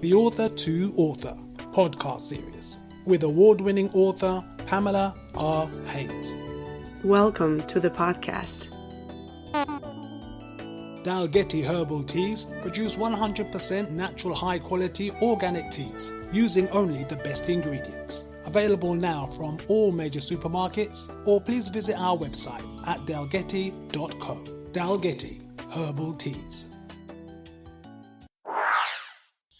the Author to Author podcast series with award-winning author Pamela R. Haynes. Welcome to the podcast. Dalgety Herbal Teas produce 100% natural high-quality organic teas using only the best ingredients. Available now from all major supermarkets, or please visit our website at dalgety.co. Dalgety Herbal Teas.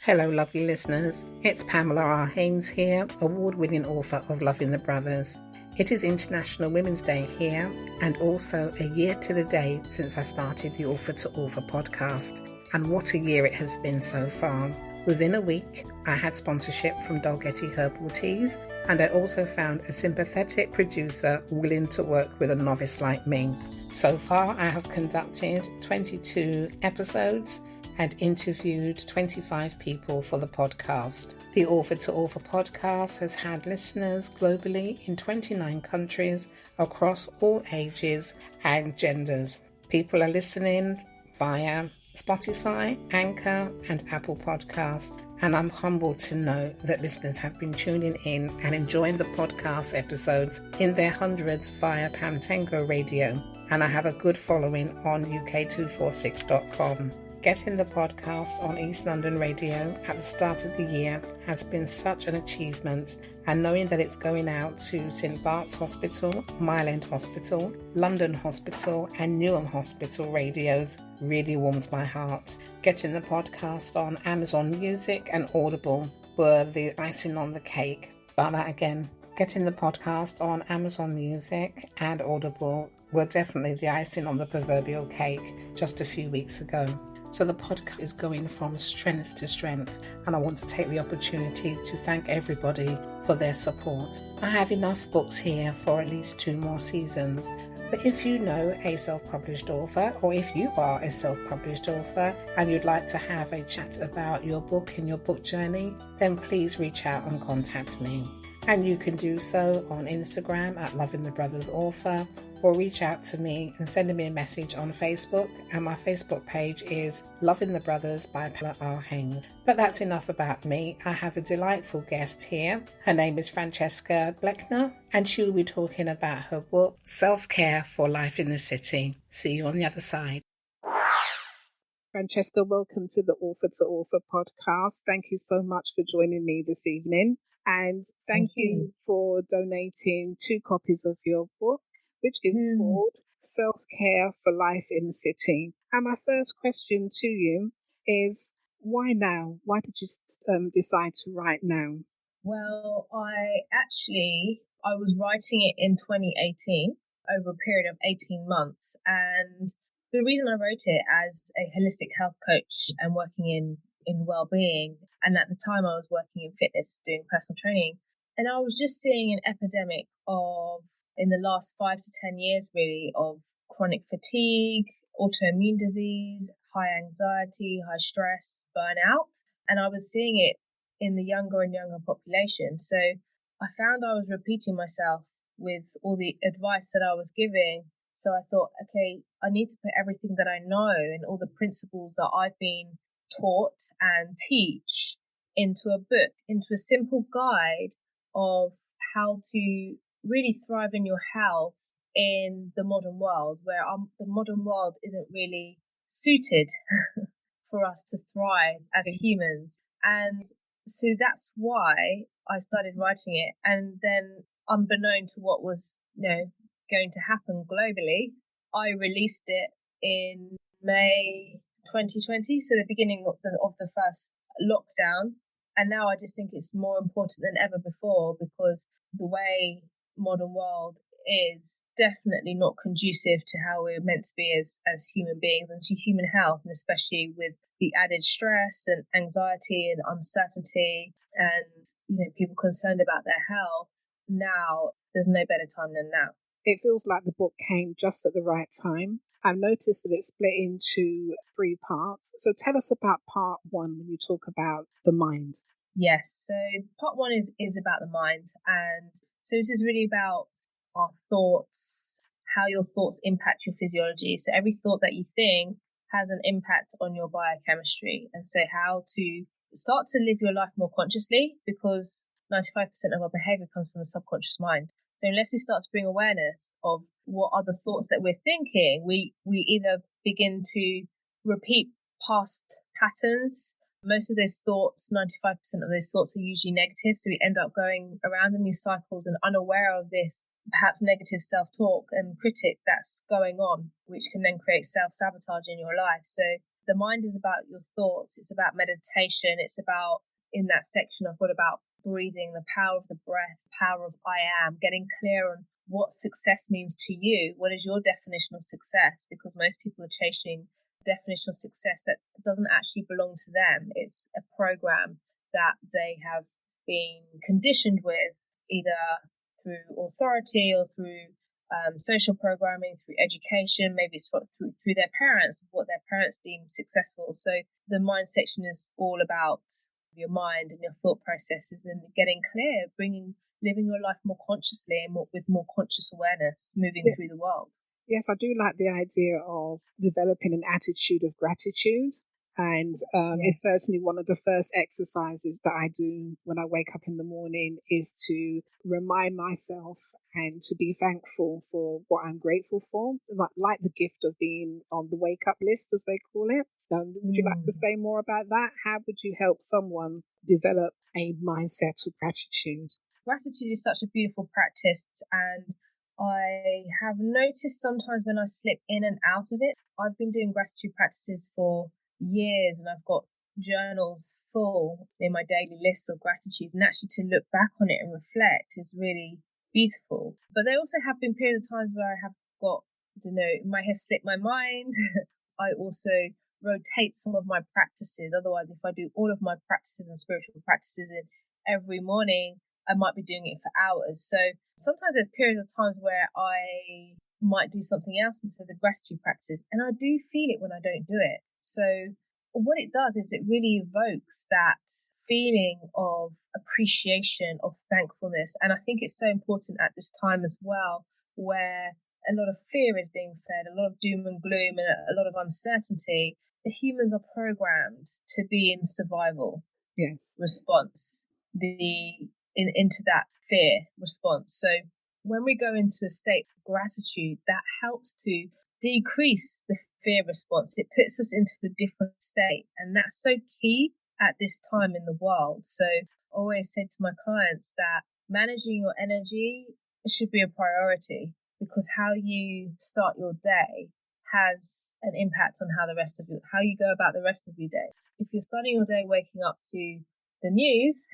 Hello lovely listeners, it's Pamela R. Haynes here, award-winning author of Loving the Brothers. It is International Women's Day here, and also a year to the day since I started the Author to Author podcast. And what a year it has been so far. Within a week, I had sponsorship from Dalgety Herbal Teas, and I also found a sympathetic producer willing to work with a novice like me. So far, I have conducted 22 episodes and interviewed 25 people for the podcast. The Author to Author podcast has had listeners globally in 29 countries across all ages and genders. People are listening via Spotify, Anchor and Apple Podcasts, and I'm humbled to know that listeners have been tuning in and enjoying the podcast episodes in their hundreds via Pantango Radio, and I have a good following on UK246.com. Getting the podcast on East London Radio at the start of the year has been such an achievement, and knowing that it's going out to St Bart's Hospital, Mile End Hospital, London Hospital and Newham Hospital radios really warms my heart. Getting the podcast on Amazon Music and Audible were the icing on the cake. But that again, getting the podcast on Amazon Music and Audible were definitely the icing on the proverbial cake just a few weeks ago. So the podcast is going from strength to strength, and I want to take the opportunity to thank everybody for their support. I have enough books here for at least 2 more seasons, but if you know a self-published author, or if you are a self-published author and you'd like to have a chat about your book and your book journey, then please reach out and contact me. And you can do so on Instagram at Loving the Brothers Author, or reach out to me and send me a message on Facebook, and my Facebook page is Loving the Brothers by Pamela R. Haynes. But that's enough about me. I have a delightful guest here. Her name is Francesca Blechner, and she will be talking about her book, Self-Care for Life in the City. See you on the other side. Francesca, welcome to the Author to Author podcast. Thank you so much for joining me this evening. And thank you for donating 2 copies of your book, which is called Self-Care for Life in the City. And my first question to you is, why now? Why did you decide to write now? Well, I was writing it in 2018 over a period of 18 months. And the reason I wrote it as a holistic health coach and working in well-being, and at the time I was working in fitness, doing personal training, and I was just seeing an epidemic of, in the last 5 to 10 years really, of chronic fatigue, autoimmune disease, high anxiety, high stress, burnout. And I was seeing it in the younger and younger population. So I found I was repeating myself with all the advice that I was giving. So I thought, okay, I need to put everything that I know and all the principles that I've been taught and teach into a book, into a simple guide of how to really thrive in your health in the modern world, where the modern world isn't really suited for us to thrive as humans. And so that's why I started writing it. And then, unbeknown to what was going to happen globally, I released it in May 2020, so the beginning of the first lockdown. And now I just think it's more important than ever before, because the way modern world is definitely not conducive to how we're meant to be as human beings and to human health, and especially with the added stress and anxiety and uncertainty and people concerned about their health. Now there's no better time than now. It feels like the book came just at the right time. I've noticed that it's split into 3 parts. So tell us about part 1 when you talk about the mind. Yes, so part 1 is about the mind. And so this is really about our thoughts, how your thoughts impact your physiology. So every thought that you think has an impact on your biochemistry. And so how to start to live your life more consciously, because 95% of our behavior comes from the subconscious mind. So unless we start to bring awareness of what are the thoughts that we're thinking, we either begin to repeat past patterns. Most of those thoughts, 95% of those thoughts are usually negative. So we end up going around in these cycles and unaware of this perhaps negative self-talk and critic that's going on, which can then create self-sabotage in your life. So the mind is about your thoughts. It's about meditation. It's about, in that section, I've got about breathing, the power of the breath, power of I am, getting clear on what success means to you. What is your definition of success? Because most people are chasing definition of success that doesn't actually belong to them. It's a program that they have been conditioned with, either through authority or through social programming, through education, maybe it's through their parents, what their parents deem successful. So the mind section is all about your mind and your thought processes and getting clear, living your life more consciously and with more conscious awareness, moving through the world. Yes, I do like the idea of developing an attitude of gratitude. And it's certainly one of the first exercises that I do when I wake up in the morning, is to remind myself and to be thankful for what I'm grateful for, like the gift of being on the wake up list, as they call it. Would you like to say more about that? How would you help someone develop a mindset of gratitude? Gratitude is such a beautiful practice, and I have noticed sometimes when I slip in and out of it. I've been doing gratitude practices for years, and I've got journals full in my daily lists of gratitudes, and actually to look back on it and reflect is really beautiful. But there also have been periods of times where I have got, my head slipped my mind. I also rotate some of my practices. Otherwise, if I do all of my practices and spiritual practices in every morning, I might be doing it for hours. So sometimes there's periods of times where I might do something else instead of the gratitude practice, and I do feel it when I don't do it. So what it does is it really evokes that feeling of appreciation, of thankfulness. And I think it's so important at this time as well, where a lot of fear is being fed, a lot of doom and gloom, and a lot of uncertainty. The humans are programmed to be in survival response, into that fear response. So when we go into a state of gratitude, that helps to decrease the fear response. It puts us into a different state, and that's so key at this time in the world. So I always say to my clients that managing your energy should be a priority, because how you start your day has an impact on how you go about the rest of your day. If you're starting your day waking up to the news,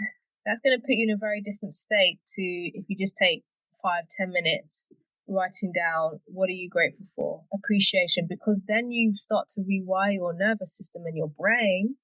that's going to put you in a very different state to if you just take 5-10 minutes writing down what are you grateful for, appreciation, because then you start to rewire your nervous system and your brain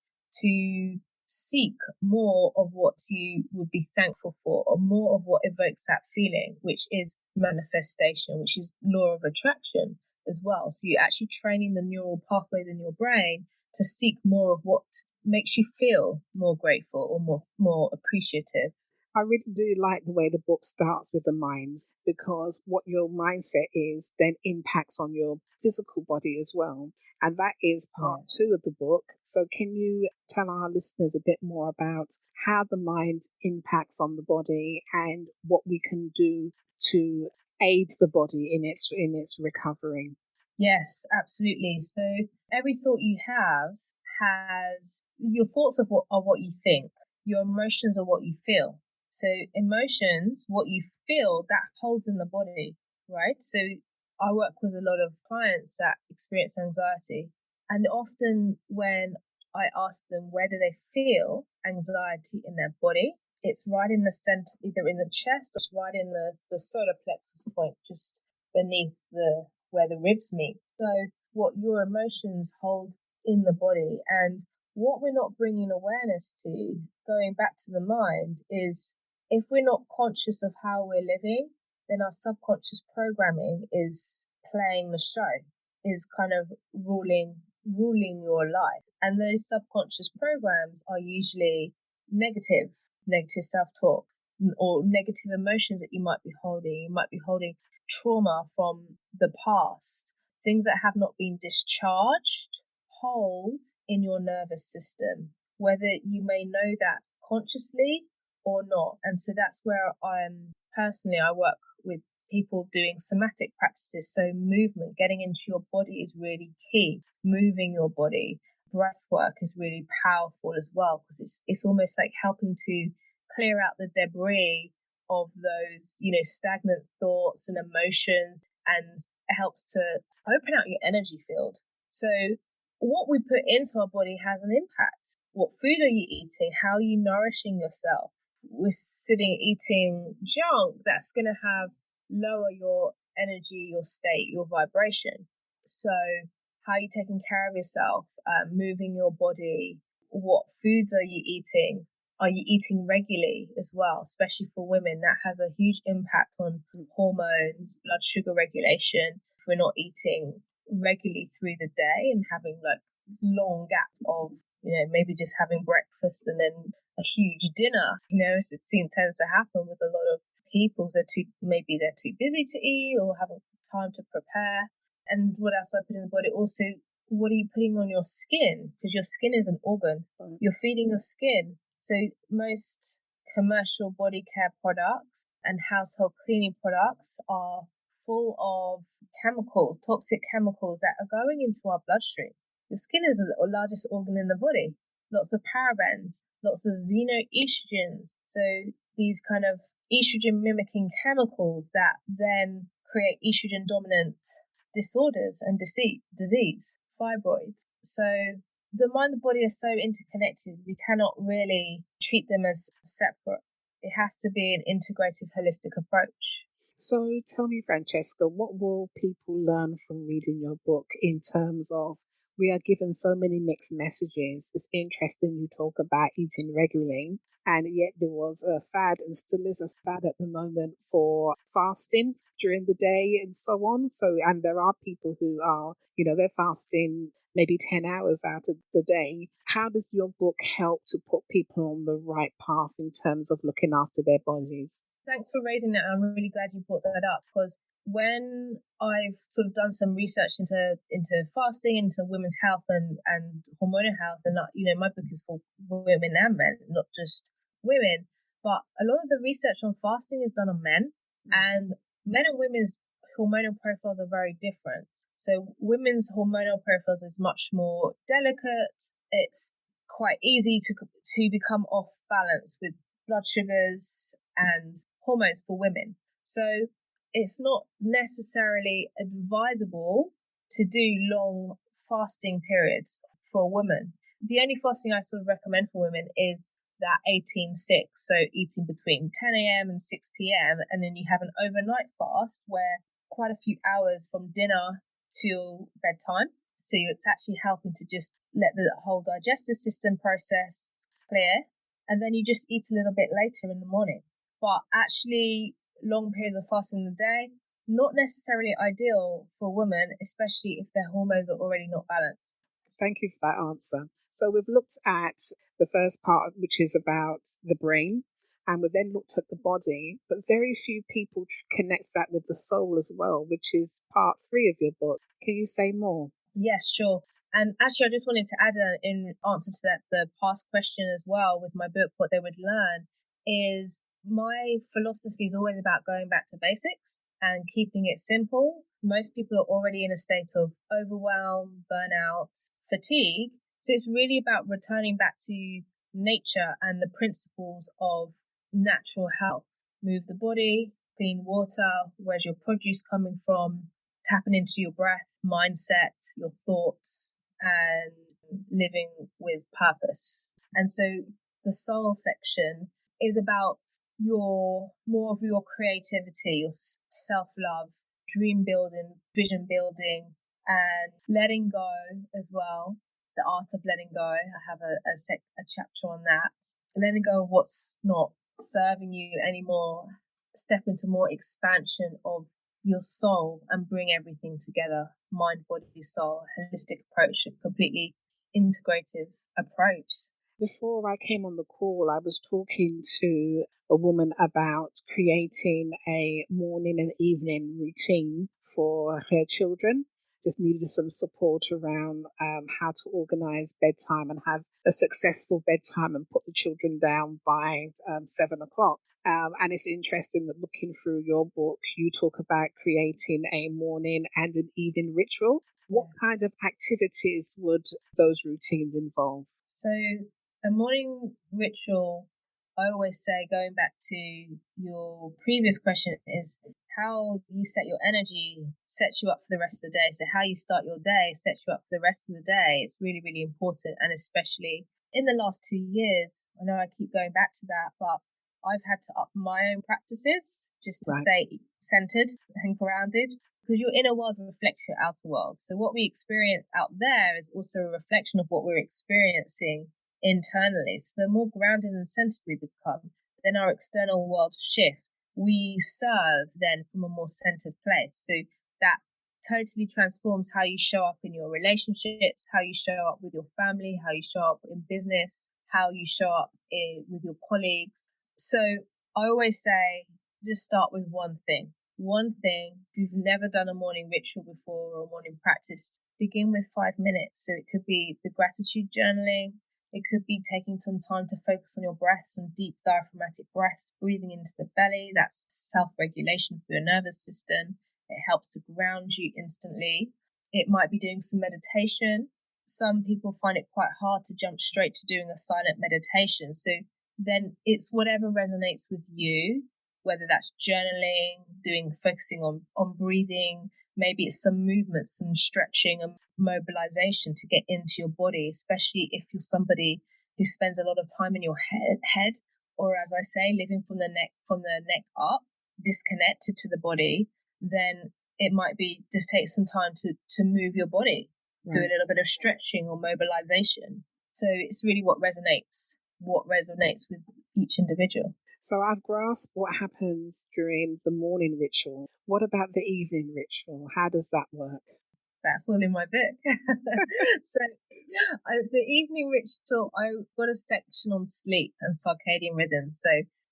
to seek more of what you would be thankful for, or more of what evokes that feeling, which is manifestation, which is law of attraction as well. So you're actually training the neural pathways in your brain to seek more of what makes you feel more grateful or more appreciative. I really do like the way the book starts with the mind, because what your mindset is then impacts on your physical body as well. And that is part 2 of the book. So can you tell our listeners a bit more about how the mind impacts on the body and what we can do to aid the body in its recovery? Yes, absolutely. So every thought you have has your thoughts are what you think. Your emotions are what you feel. So emotions, what you feel, that holds in the body, right? So I work with a lot of clients that experience anxiety, and often when I ask them where do they feel anxiety in their body, it's right in the center, either in the chest or it's right in the solar plexus point, just beneath where the ribs meet. So what your emotions hold in the body, and what we're not bringing awareness to, going back to the mind, is if we're not conscious of how we're living, then our subconscious programming is playing the show, is kind of ruling your life. And those subconscious programs are usually negative self-talk, or negative emotions that you might be holding. You might be holding trauma from the past, things that have not been discharged, hold in your nervous system. whether you may know that consciously or not. And so that's where I work with people doing somatic practices. So movement, getting into your body is really key. Moving your body, breath work is really powerful as well, because it's almost like helping to clear out the debris of those, stagnant thoughts and emotions, and it helps to open out your energy field. So what we put into our body has an impact. What food are you eating? How are you nourishing yourself? We're sitting eating junk, that's going to lower your energy, your state, your vibration. So how are you taking care of yourself? Moving your body. What foods are you eating? Are you eating regularly as well, especially for women? That has a huge impact on hormones, blood sugar regulation. If we're not eating regularly through the day and having like long gap of, maybe just having breakfast and then a huge dinner, it tends to happen with a lot of people. Maybe they're too busy to eat or haven't time to prepare. And what else do I put in the body? Also, what are you putting on your skin? Because your skin is an organ. You're feeding your skin. So most commercial body care products and household cleaning products are full of chemicals, toxic chemicals that are going into our bloodstream. The skin is the largest organ in the body. Lots of parabens, lots of xenoestrogens. So these kind of estrogen mimicking chemicals that then create estrogen dominant disorders and disease, fibroids. So the mind and body are so interconnected, we cannot really treat them as separate. It has to be an integrative, holistic approach. So tell me, Francesca, what will people learn from reading your book in terms of, we are given so many mixed messages. It's interesting you talk about eating regularly, and yet there was a fad and still is a fad at the moment for fasting during the day and so on. So, and there are people who are, they're fasting maybe 10 hours out of the day. How does your book help to put people on the right path in terms of looking after their bodies? Thanks for raising that. I'm really glad you brought that up, because when I've sort of done some research into fasting, into women's health and hormonal health, and my book is for women and men, not just women, but a lot of the research on fasting is done on men, and men and women's hormonal profiles are very different. So women's hormonal profiles is much more delicate. It's quite easy to become off balance with blood sugars and hormones for women. So it's not necessarily advisable to do long fasting periods for a woman. The only fasting I sort of recommend for women is that 18-6, so eating between 10 a.m. and 6 p.m. And then you have an overnight fast where quite a few hours from dinner till bedtime. So it's actually helping to just let the whole digestive system process clear. And then you just eat a little bit later in the morning. But actually, long periods of fasting in the day, not necessarily ideal for a woman, especially if their hormones are already not balanced. Thank you for that answer. So we've looked at the first part, which is about the brain, and we've then looked at the body, but very few people connect that with the soul as well, which is part 3 of your book. Can you say more? Yes, sure. And actually, I just wanted to add in answer to that, the past question as well with my book, what they would learn is my philosophy is always about going back to basics and keeping it simple. Most people are already in a state of overwhelm, burnout, fatigue. So it's really about returning back to nature and the principles of natural health. Move the body, clean water, where's your produce coming from, tapping into your breath, mindset, your thoughts, and living with purpose. And so the soul section is about more of your creativity, your self-love, dream building, vision building, and letting go as well. The art of letting go. I have a chapter on that. Letting go of what's not serving you anymore. Step into more expansion of your soul and bring everything together. Mind, body, soul, holistic approach, a completely integrative approach. Before I came on the call, I was talking to a woman about creating a morning and evening routine for her children. just needed some support around how to organise bedtime and have a successful bedtime and put the children down by 7 o'clock. And it's interesting that looking through your book, you talk about creating a morning and an evening ritual. What kind of activities would those routines involve? So a morning ritual, I always say, going back to your previous question, is how you set your energy sets you up for the rest of the day. So how you start your day sets you up for the rest of the day. It's really, really important. And especially in the last 2 years, I know I keep going back to that, but I've had to up my own practices just to stay centered and grounded, because your inner world reflects your outer world. So what we experience out there is also a reflection of what we're experiencing internally. So the more grounded and centered we become, then our external worlds shift. We serve then from a more centered place. So that totally transforms how you show up in your relationships, how you show up with your family, how you show up in business, how you show up with your colleagues. So I always say, just start with one thing. One thing. If you've never done a morning ritual before or a morning practice, begin with 5 minutes. So it could be the gratitude journaling. It could be taking some time to focus on your breath, some deep diaphragmatic breaths, breathing into the belly. That's self-regulation for your nervous system. It helps to ground you instantly. It might be doing some meditation. Some people find it quite hard to jump straight to doing a silent meditation. So then it's whatever resonates with you, whether that's journaling, focusing on breathing. Maybe it's some movement, some stretching and mobilization to get into your body, especially if you're somebody who spends a lot of time in your head, or as I say, living from the neck up, disconnected to the body. Then it might be just take some time to move your body, do a little bit of stretching or mobilization. So it's really what resonates with each individual. So I've grasped what happens during the morning ritual. What about the evening ritual? How does that work? That's all in my book. So the evening ritual, I've got a section on sleep and circadian rhythms. So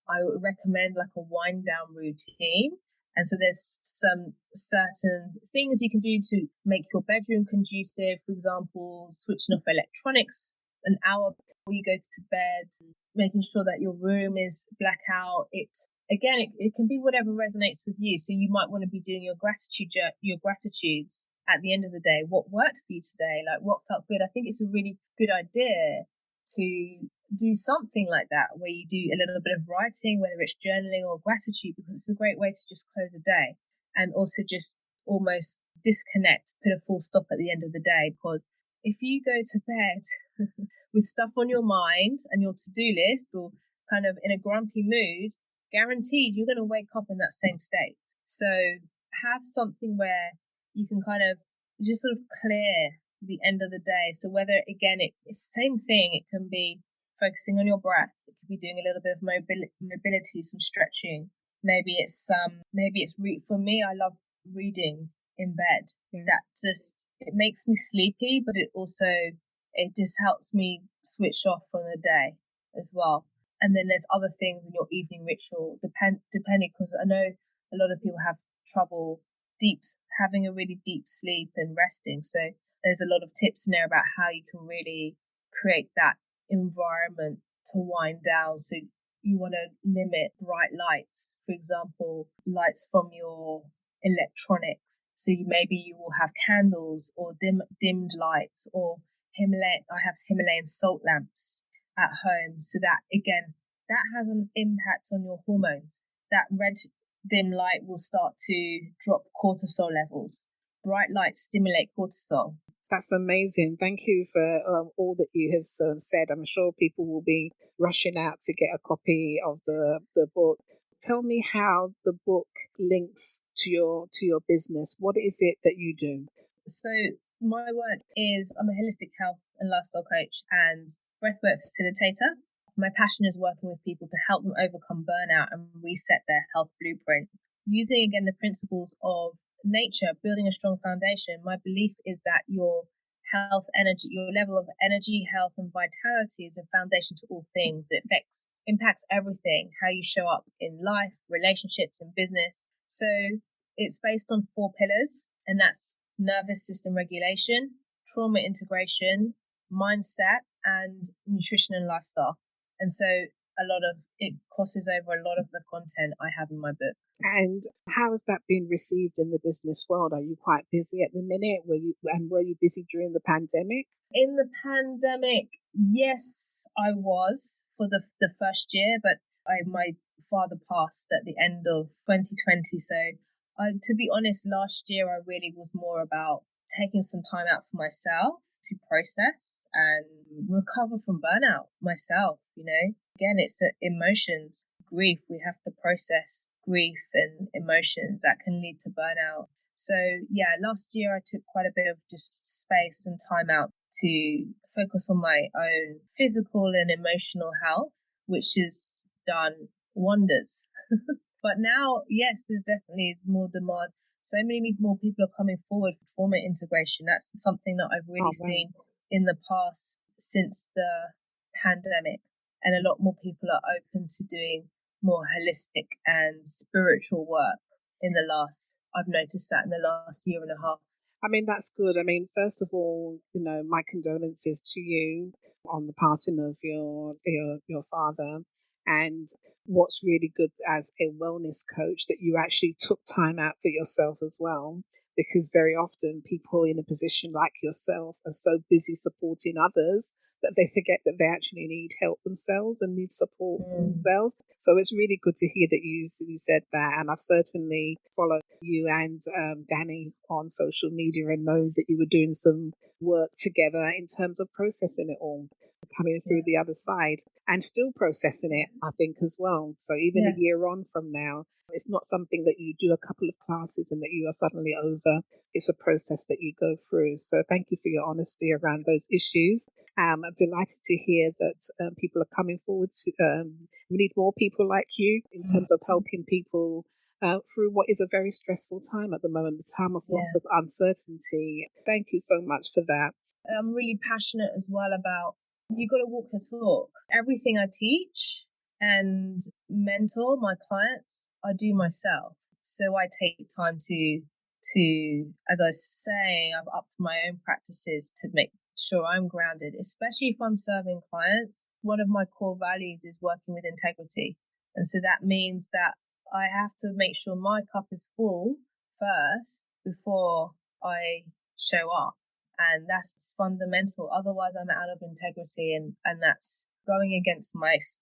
I would recommend like a wind down routine. And so there's some certain things you can do to make your bedroom conducive. For example, switching off electronics an hour before you go to bed, making sure that your room is blackout. It can be whatever resonates with you. So you might want to be doing your gratitudes at the end of the day. What worked for you today? Like what felt good? I think it's a really good idea to do something like that, where you do a little bit of writing, whether it's journaling or gratitude, because it's a great way to just close a day and also just almost disconnect, put a full stop at the end of the day. Because if you go to bed with stuff on your mind and your to-do list, or kind of in a grumpy mood, guaranteed you're going to wake up in that same state. So have something where you can kind of just sort of clear the end of the day. So whether, again, it's the same thing, it can be focusing on your breath, it could be doing a little bit of mobility, some stretching. Maybe it's for me, I love reading in bed. Yes. That just, it makes me sleepy, but it just helps me switch off from the day as well. And then there's other things in your evening ritual, depending, because I know a lot of people have trouble having a really deep sleep and resting. So there's a lot of tips in there about how you can really create that environment to wind down. So you want to limit bright lights, for example, lights from your electronics. So maybe you will have candles or dimmed lights, or I have Himalayan salt lamps at home. So that, again, that has an impact on your hormones. That red dim light will start to drop cortisol levels. Bright lights stimulate cortisol. That's amazing. Thank you for all that you have said. I'm sure people will be rushing out to get a copy of the book. Tell me how the book links to your business. What is it that you do? So my work is, I'm a holistic health and lifestyle coach and breathwork facilitator. My passion is working with people to help them overcome burnout and reset their health blueprint. Using, again, the principles of nature, building a strong foundation. My belief is that your health, energy, your level of energy, health and vitality is a foundation to all things. It impacts everything, how you show up in life, relationships and business. So it's based on 4 pillars, and that's nervous system regulation, trauma integration, mindset, and nutrition and lifestyle. And so a lot of it crosses over a lot of the content I have in my book. And how has that been received in the business world? Are you quite busy at the minute? Were you busy during the pandemic? In the pandemic, yes, I was for the first year, but my father passed at the end of 2020. So to be honest, last year I really was more about taking some time out for myself to process and recover from burnout myself. Again, it's the emotions, grief. We have to process grief and emotions that can lead to burnout. So yeah, last year I took quite a bit of just space and time out to focus on my own physical and emotional health, which has done wonders. But now, yes, there's definitely more demand. So many more people are coming forward for trauma integration. That's something that I've really seen in the past since the pandemic. And a lot more people are open to doing more holistic and spiritual work I've noticed that in the last year and a half. I mean, that's good. I mean, first of all, my condolences to you on the passing of your father. And what's really good as a wellness coach that you actually took time out for yourself as well, because very often people in a position like yourself are so busy supporting others that they forget that they actually need help themselves and need support themselves. So it's really good to hear that you said that. And I've certainly followed you and Danny on social media and know that you were doing some work together in terms of processing it all, coming through the other side and still processing it, I think, as well. So even a year on from now, it's not something that you do a couple of classes and that you are suddenly over. It's a process that you go through. So thank you for your honesty around those issues. I'm delighted to hear that people are coming forward to, we need more people like you in terms of helping people through what is a very stressful time at the moment, the time of lots of uncertainty. Thank you so much for that. I'm really passionate as well about you got to walk your talk. Everything I teach and mentor my clients, I do myself. So I take time to, as I was saying, I've upped my own practices to make sure I'm grounded, especially if I'm serving clients. One of my core values is working with integrity. And so that means that I have to make sure my cup is full first before I show up. And that's fundamental. Otherwise, I'm out of integrity, and that's going against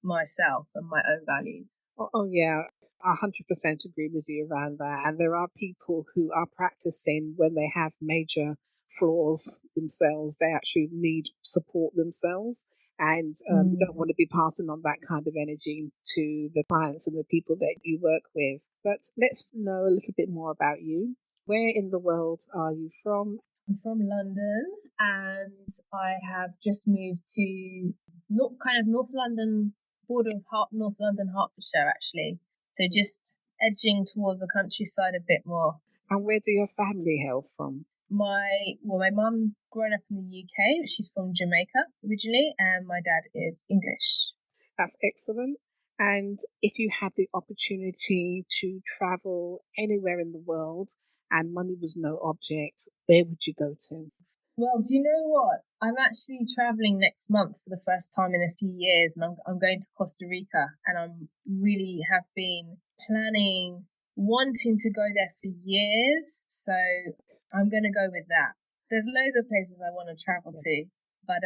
myself and my own values. Oh yeah, 100% agree with you around that. And there are people who are practicing when they have major flaws themselves. They actually need support themselves. And you don't want to be passing on that kind of energy to the clients and the people that you work with. But let's know a little bit more about you. Where in the world are you from? I'm from London, and I have just moved to North London, border of North London, Hertfordshire, actually. So just edging towards the countryside a bit more. And where do your family hail from? My mum's grown up in the UK. She's from Jamaica originally, and my dad is English. That's excellent. And if you had the opportunity to travel anywhere in the world and money was no object, where would you go to? Well, do you know what? I'm actually traveling next month for the first time in a few years, and I'm going to Costa Rica, and I'm really have been wanting to go there for years. So I'm going to go with that. There's loads of places I want to travel to, but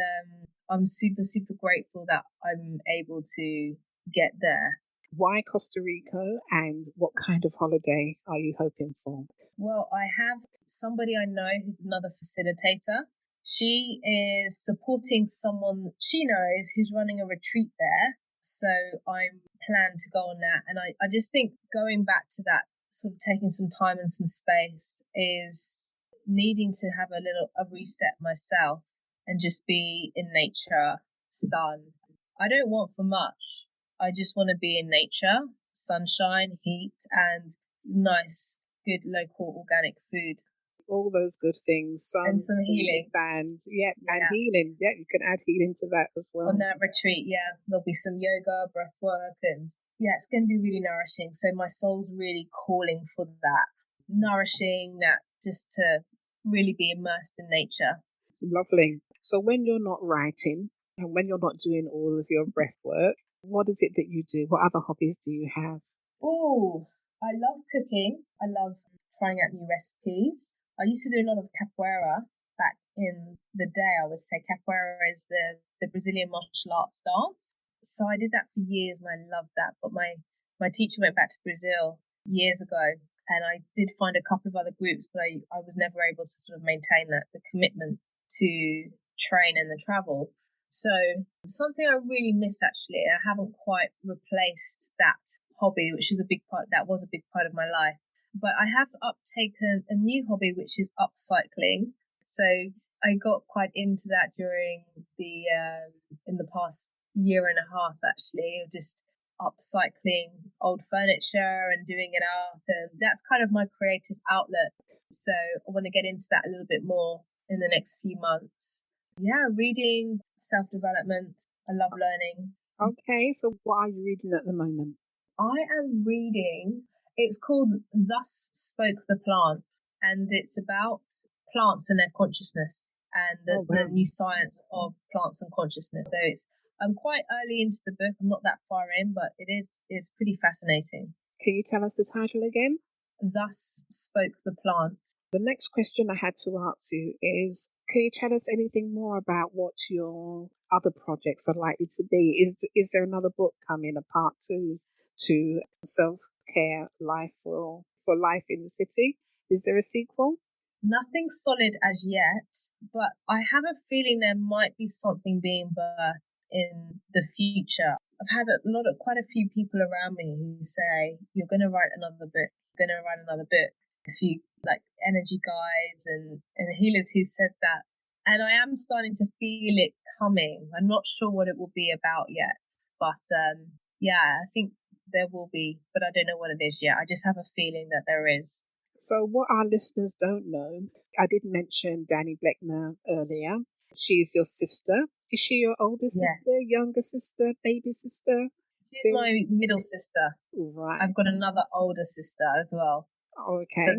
I'm super, super grateful that I'm able to get there. Why Costa Rica, and what kind of holiday are you hoping for? Well, I have somebody I know who's another facilitator. She is supporting someone she knows who's running a retreat there. So I'm planned to go on that. And I just think going back to that, sort of taking some time and some space, is needing to have a reset myself and just be in nature, sun. I don't want for much. I just want to be in nature, sunshine, heat, and nice, good local organic food. All those good things, sun, and some healing. And healing. Yeah, you can add healing to that as well. On that retreat, there'll be some yoga, breath work, and it's going to be really nourishing. So my soul's really calling for that, nourishing, that just to really be immersed in nature. It's lovely. So when you're not writing and when you're not doing all of your breath work, what is it that you do? What other hobbies do you have? Oh, I love cooking. I love trying out new recipes. I used to do a lot of capoeira back in the day. I would say capoeira is the Brazilian martial arts dance. So I did that for years and I loved that. But my teacher went back to Brazil years ago and I did find a couple of other groups, but I was never able to sort of maintain the commitment to train and the travel. So something I really miss actually, I haven't quite replaced that hobby, which was a big part, that was a big part of my life. But I have uptaken a new hobby, which is upcycling. So I got quite into that during the in the past year and a half actually, of just upcycling old furniture and doing it up, and that's kind of my creative outlet. So I want to get into that a little bit more in the next few months. Yeah, reading, self-development. I love learning. Okay, so what are you reading at the moment? I am reading, it's called Thus Spoke the Plants, and it's about plants and their consciousness and the new science of plants and consciousness. So I'm quite early into the book. I'm not that far in, but it's pretty fascinating. Can you tell us the title again? Thus Spoke the Plants. The next question I had to ask you is, can you tell us anything more about what your other projects are likely to be? Is there another book coming, a part two to self-care life for life in the city? Is there a sequel? Nothing solid as yet, but I have a feeling there might be something being birthed in the future. I've had quite a few people around me who say, you're going to write another book, you're going to write another book. A few like energy guides and healers who said that. And I am starting to feel it coming. I'm not sure what it will be about yet, but yeah, I think there will be, but I don't know what it is yet. I just have a feeling that there is. So what our listeners don't know, I did mention Danny Blechner earlier. She's your sister. Is she your older sister, younger sister, baby sister? She's my middle sister. Right. I've got another older sister as well. Okay. Because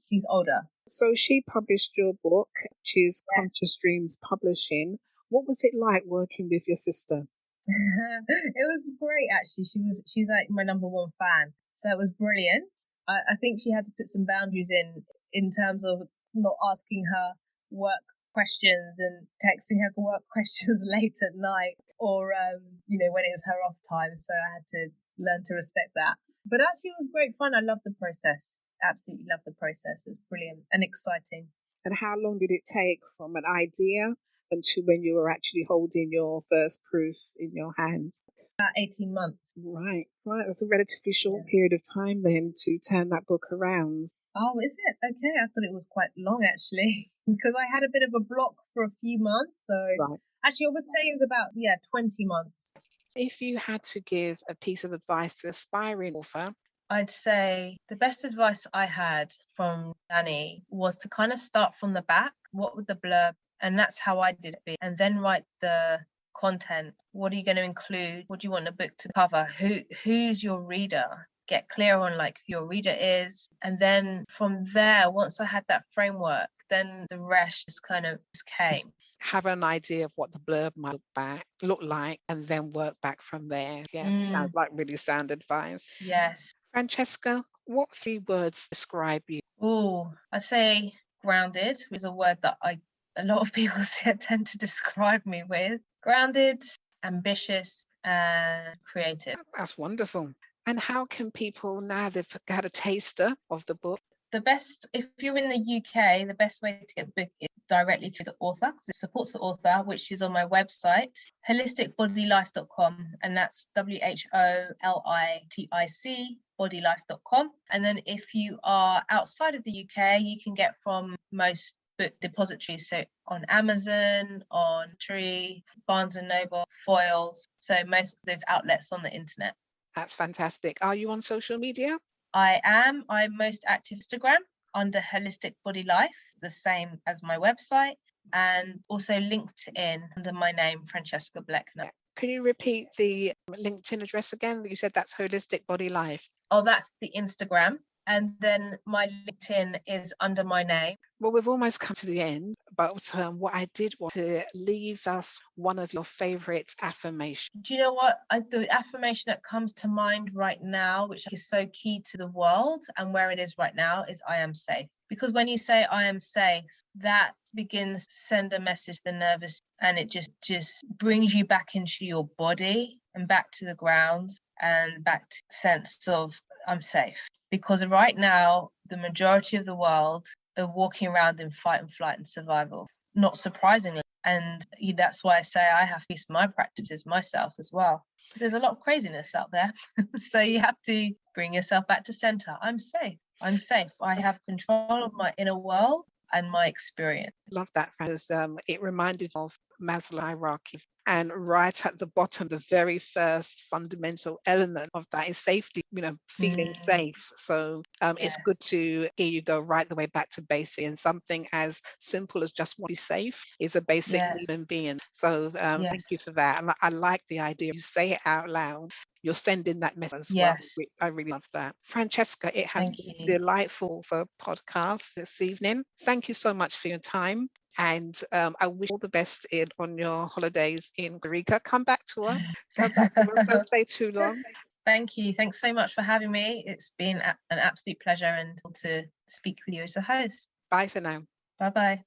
she's older. So she published your book. She's Conscious Dreams Publishing. What was it like working with your sister? It was great actually. She's like my number one fan. So it was brilliant. I think she had to put some boundaries in terms of not asking her work questions and texting her work questions late at night or when it was her off time. So I had to learn to respect that. But actually it was great fun. I loved the process. Absolutely loved the process. It's brilliant and exciting. And how long did it take from an idea until when you were actually holding your first proof in your hands? About 18 months. Right. That's a relatively short period of time then to turn that book around. Oh, is it? Okay, I thought it was quite long actually, because I had a bit of a block for a few months. So actually, I would say it was about 20 months. If you had to give a piece of advice to an aspiring author, I'd say the best advice I had from Danny was to kind of start from the back. What would the blurb? And that's how I did it. And then write the content. What are you going to include? What do you want the book to cover? Who's your reader? Get clear on like who your reader is. And then from there, once I had that framework, then the rest just kind of just came. Have an idea of what the blurb might look like, and then work back from there. Sounds like really sound advice. Yes. Francesca, what 3 words describe you? I'd say grounded is a word that a lot of people tend to describe me with. Grounded, ambitious, and creative. That's wonderful. And how can people, now they've had a taster of the book? The best, if you're in the UK, the best way to get the book is directly through the author, because it supports the author, which is on my website, holisticbodylife.com, and that's WHOLITIC bodylife.com. And then if you are outside of the UK, you can get from most book depositories, so on Amazon, on Tree, Barnes and Noble, Foyles, so most of those outlets on the internet. That's fantastic. Are you on social media? I am. I'm most active Instagram under Holistic Body Life, the same as my website, and also LinkedIn under my name, Francesca Blechner. Can you repeat the LinkedIn address again? You said that's Holistic Body Life. Oh, that's the Instagram. And then my LinkedIn is under my name. Well, we've almost come to the end, but what I did want to leave us one of your favorite affirmations. Do you know what? The affirmation that comes to mind right now, which is so key to the world and where it is right now, is I am safe. Because when you say I am safe, that begins to send a message to the nervous, and it just brings you back into your body and back to the ground and back to the sense of I'm safe. Because right now, the majority of the world are walking around in fight and flight and survival, not surprisingly. And that's why I say I have to piece my practices myself as well. Because there's a lot of craziness out there. So you have to bring yourself back to center. I'm safe. I'm safe. I have control of my inner world and my experience. Love that, Frances. It reminded me of Maslow's hierarchy. And right at the bottom, the very first fundamental element of that is safety, feeling safe. So it's good to hear you go right the way back to basic. And something as simple as just want to be safe is a basic human being. So thank you for that. And I like the idea. You say it out loud. You're sending that message as well. I really love that. Francesca, it has been delightful for podcast this evening. Thank you so much for your time. And I wish you all the best on your holidays in Costa Rica. Come back to us. Don't stay too long. Thank you. Thanks so much for having me. It's been an absolute pleasure and to speak with you as a host. Bye for now. Bye-bye.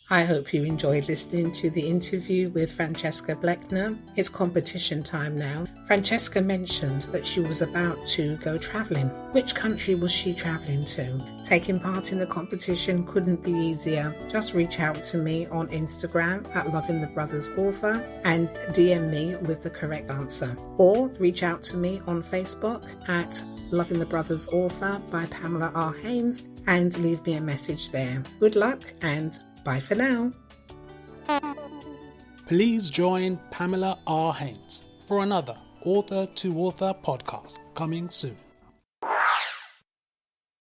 I hope you enjoyed listening to the interview with Francesca Blechner. It's competition time now. Francesca mentioned that she was about to go travelling. Which country was she travelling to? Taking part in the competition couldn't be easier. Just reach out to me on Instagram at Loving the Brothers Author and DM me with the correct answer. Or reach out to me on Facebook at Loving the Brothers Author by Pamela R. Haynes and leave me a message there. Good luck and bye for now. Please join Pamela R. Haynes for another Author to Author podcast coming soon.